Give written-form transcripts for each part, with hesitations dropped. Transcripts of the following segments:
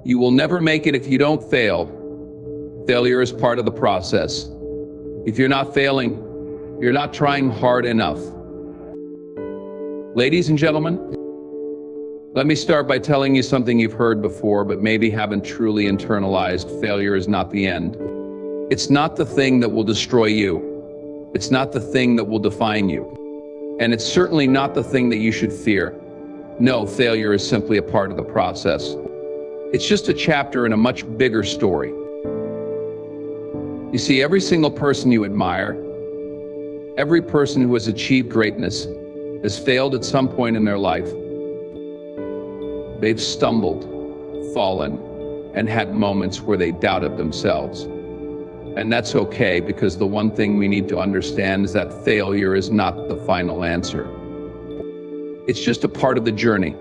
You will never make it if you don't fail. Failure is part of the process. If you're not failing, you're not trying hard enough. Ladies and gentlemen, let me start by telling you something you've heard before, but maybe haven't truly internalized. Failure is not the end. It's not the thing that will destroy you. It's not the thing that will define you. And it's certainly not the thing that you should fear. No, failure is simply a part of the process. It's just a chapter in a much bigger story. You see, every single person you admire, every person who has achieved greatness, has failed at some point in their life. They've stumbled, fallen, and had moments where they doubted themselves. And that's okay, because the one thing we need to understand is that failure is not the final answer. It's just a part of the journey.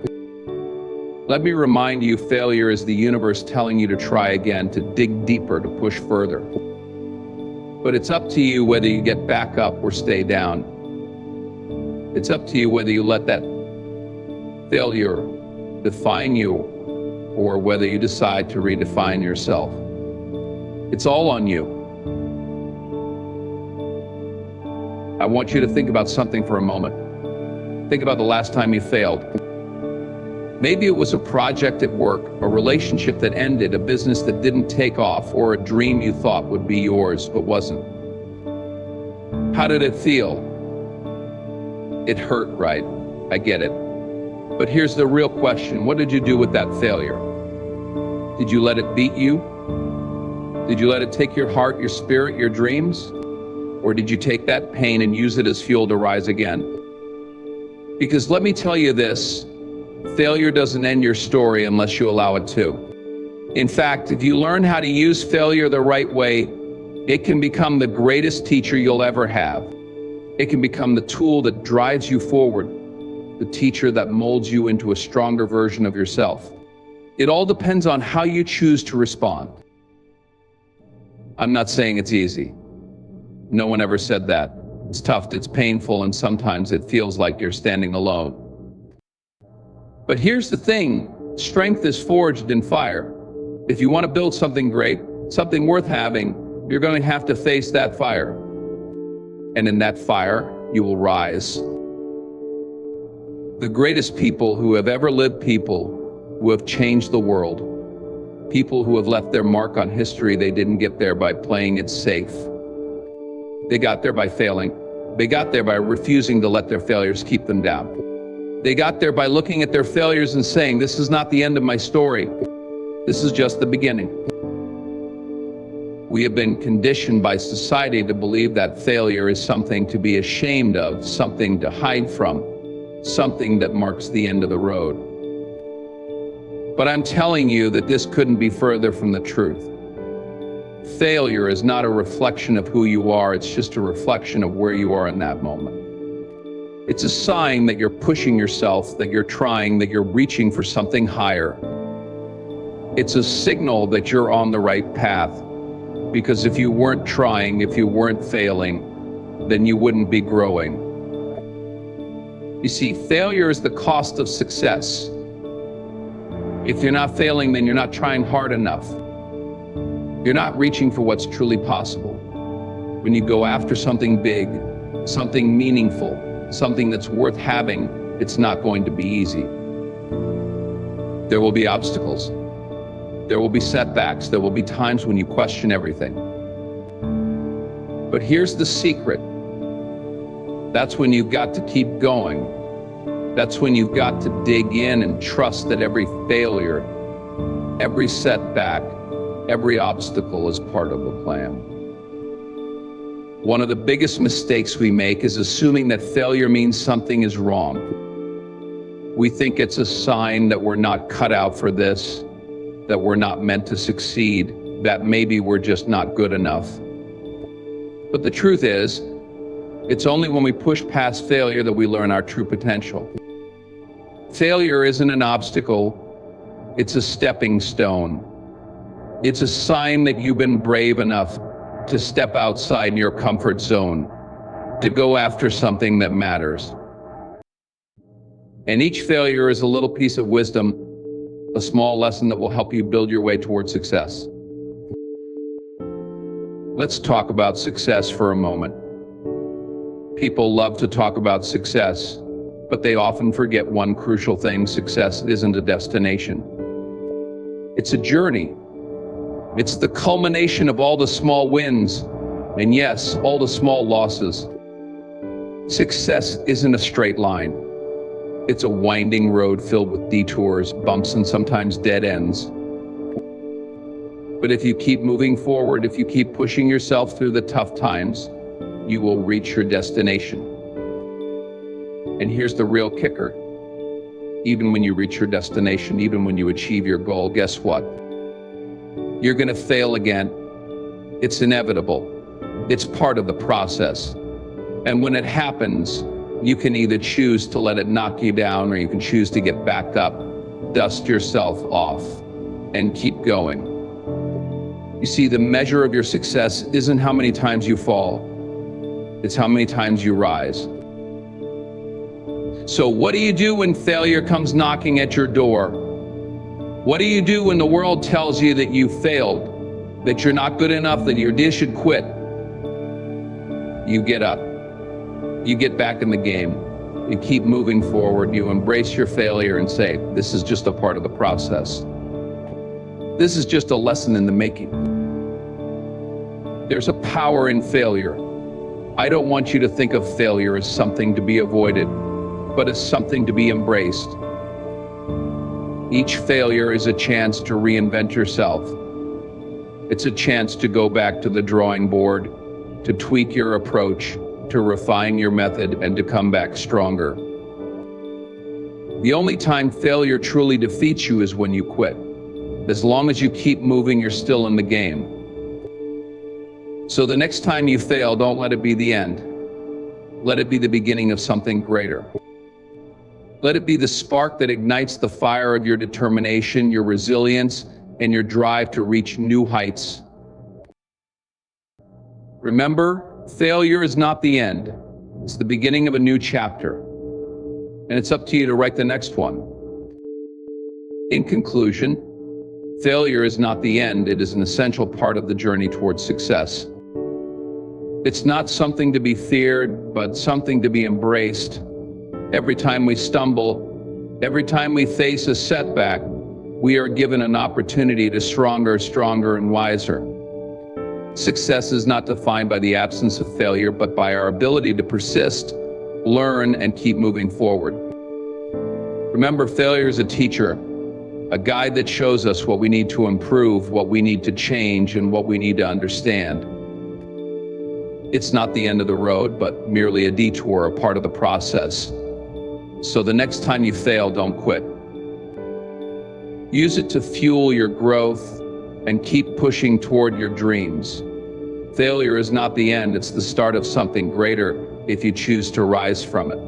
Let me remind you, failure is the universe telling you to try again, to dig deeper, to push further. But it's up to you whether you get back up or stay down. It's up to you whether you let that failure define you or whether you decide to redefine yourself. It's all on you. I want you to think about something for a moment. Think about the last time you failed. Maybe it was a project at work, a relationship that ended, a business that didn't take off, or a dream you thought would be yours but wasn't. How did it feel? It hurt, right? I get it. But here's the real question. What did you do with that failure? Did you let it beat you? Did you let it take your heart, your spirit, your dreams? Or did you take that pain and use it as fuel to rise again? Because let me tell you this, failure doesn't end your story unless you allow it to. In fact, if you learn how to use failure the right way, it can become the greatest teacher you'll ever have. It can become the tool that drives you forward, the teacher that molds you into a stronger version of yourself. It all depends on how you choose to respond. I'm not saying it's easy. No one ever said that. It's tough, it's painful, and sometimes it feels like you're standing alone. But here's the thing, strength is forged in fire. If you want to build something great, something worth having, you're going to have to face that fire. And in that fire, you will rise. The greatest people who have ever lived, people who have changed the world, people who have left their mark on history, they didn't get there by playing it safe. They got there by failing. They got there by refusing to let their failures keep them down. They got there by looking at their failures and saying, this is not the end of my story. This is just the beginning. We have been conditioned by society to believe that failure is something to be ashamed of, something to hide from, something that marks the end of the road. But I'm telling you that this couldn't be further from the truth. Failure is not a reflection of who you are, it's just a reflection of where you are in that moment. It's a sign that you're pushing yourself, that you're trying, that you're reaching for something higher. It's a signal that you're on the right path, because if you weren't trying, if you weren't failing, then you wouldn't be growing. You see, failure is the cost of success. If you're not failing, then you're not trying hard enough. You're not reaching for what's truly possible. When you go after something big, something meaningful, something that's worth having, it's not going to be easy. There will be obstacles. There will be setbacks. There will be times when you question everything. But here's the secret. That's when you've got to keep going. That's when you've got to dig in and trust that every failure, every setback, every obstacle is part of the plan. One of the biggest mistakes we make is assuming that failure means something is wrong. We think it's a sign that we're not cut out for this, that we're not meant to succeed, that maybe we're just not good enough. But the truth is, it's only when we push past failure that we learn our true potential. Failure isn't an obstacle, it's a stepping stone. It's a sign that you've been brave enough to step outside your comfort zone, to go after something that matters. And each failure is a little piece of wisdom, a small lesson that will help you build your way toward success. Let's talk about success for a moment. People love to talk about success, but they often forget one crucial thing: success isn't a destination. It's a journey. It's the culmination of all the small wins, and yes, all the small losses. Success isn't a straight line. It's a winding road filled with detours, bumps, and sometimes dead ends. But if you keep moving forward, if you keep pushing yourself through the tough times, you will reach your destination. And here's the real kicker. Even when you reach your destination, even when you achieve your goal, guess what? You're going to fail again. It's inevitable. It's part of the process. And when it happens, you can either choose to let it knock you down, or you can choose to get back up, dust yourself off, and keep going. You see, the measure of your success isn't how many times you fall. It's how many times you rise. So what do you do when failure comes knocking at your door? What do you do when the world tells you that you failed, that you're not good enough, that you should quit? You get up. You get back in the game. You keep moving forward. You embrace your failure and say, this is just a part of the process. This is just a lesson in the making. There's a power in failure. I don't want you to think of failure as something to be avoided, but as something to be embraced. Each failure is a chance to reinvent yourself. It's a chance to go back to the drawing board, to tweak your approach, to refine your method, and to come back stronger. The only time failure truly defeats you is when you quit. As long as you keep moving, you're still in the game. So the next time you fail, don't let it be the end. Let it be the beginning of something greater. Let it be the spark that ignites the fire of your determination, your resilience, and your drive to reach new heights. Remember, failure is not the end. It's the beginning of a new chapter. And it's up to you to write the next one. In conclusion, failure is not the end. It is an essential part of the journey towards success. It's not something to be feared, but something to be embraced. Every time we stumble, every time we face a setback, we are given an opportunity to stronger, and wiser. Success is not defined by the absence of failure, but by our ability to persist, learn, and keep moving forward. Remember, failure is a teacher, a guide that shows us what we need to improve, what we need to change, and what we need to understand. It's not the end of the road, but merely a detour, a part of the process. So the next time you fail, don't quit. Use it to fuel your growth and keep pushing toward your dreams. Failure is not the end, it's the start of something greater if you choose to rise from it.